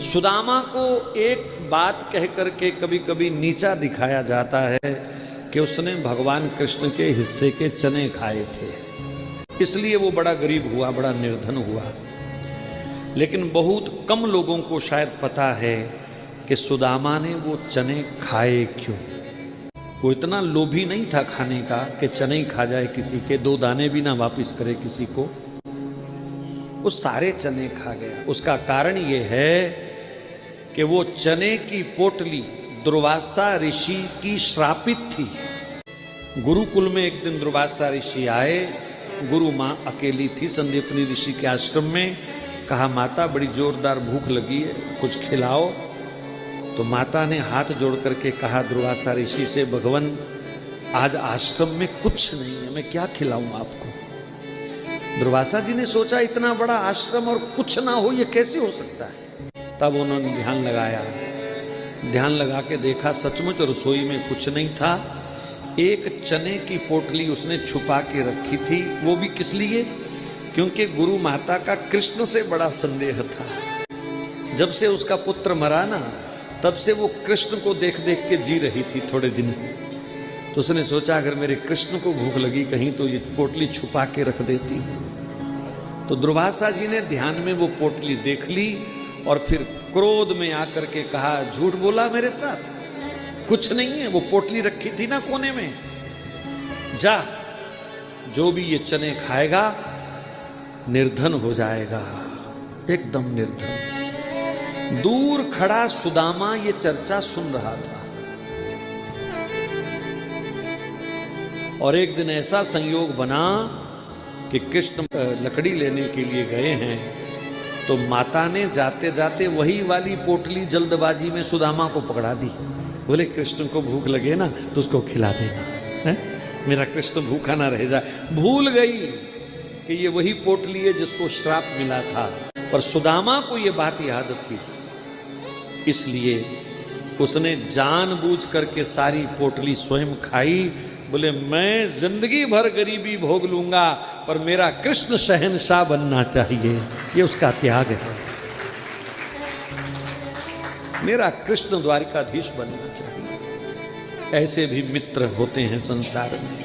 सुदामा को एक बात कह करके कभी कभी नीचा दिखाया जाता है कि उसने भगवान कृष्ण के हिस्से के चने खाए थे, इसलिए वो बड़ा गरीब हुआ, बड़ा निर्धन हुआ। लेकिन बहुत कम लोगों को शायद पता है कि सुदामा ने वो चने खाए क्यों। वो इतना लोभी नहीं था खाने का कि चने ही खा जाए किसी के, 2 दाने भी ना वापस करे किसी को। वो सारे चने खा गया। उसका कारण ये है कि वो चने की पोटली दुर्वासा ऋषि की श्रापित थी। गुरुकुल में एक दिन दुर्वासा ऋषि आए, गुरु माँ अकेली थी संदीपनी ऋषि के आश्रम में। कहा, माता बड़ी जोरदार भूख लगी है, कुछ खिलाओ। तो माता ने हाथ जोड़ करके कहा दुर्वासा ऋषि से, भगवान आज आश्रम में कुछ नहीं है, मैं क्या खिलाऊं आपको। दुर्वासा जी ने सोचा इतना बड़ा आश्रम और कुछ ना हो, ये कैसे हो सकता है। तब उन्होंने ध्यान लगाया, ध्यान लगा के देखा सचमुच रसोई में कुछ नहीं था। एक चने की पोटली उसने छुपा के रखी थी। वो भी किस लिए? क्योंकि गुरु माता का कृष्ण से बड़ा संदेह था। जब से उसका पुत्र मरा ना, तब से वो कृष्ण को देख देख के जी रही थी थोड़े दिन। तो उसने सोचा अगर मेरे कृष्ण को भूख लगी कहीं तो ये पोटली छुपा के रख देती। तो दुर्वासा जी ने ध्यान में वो पोटली देख ली और फिर क्रोध में आकर के कहा, झूठ बोला मेरे साथ, कुछ नहीं है, वो पोटली रखी थी ना कोने में। जा, जो भी ये चने खाएगा निर्धन हो जाएगा, एकदम निर्धन। दूर खड़ा सुदामा ये चर्चा सुन रहा था। और एक दिन ऐसा संयोग बना कि कृष्ण लकड़ी लेने के लिए गए हैं, तो माता ने जाते जाते वही वाली पोटली जल्दबाजी में सुदामा को पकड़ा दी। बोले कृष्ण को भूख लगे ना तो उसको खिला देना है? मेरा कृष्ण भूखा ना रह जाए। भूल गई कि ये वही पोटली है जिसको श्राप मिला था, पर सुदामा को ये बात याद थी, इसलिए उसने जानबूझ करके सारी पोटली स्वयं खाई। बोले मैं जिंदगी भर गरीबी भोग लूंगा पर मेरा कृष्ण शहंशाह बनना चाहिए। ये उसका त्याग है। मेरा कृष्ण द्वारिकाधीश बनना चाहिए। ऐसे भी मित्र होते हैं संसार में।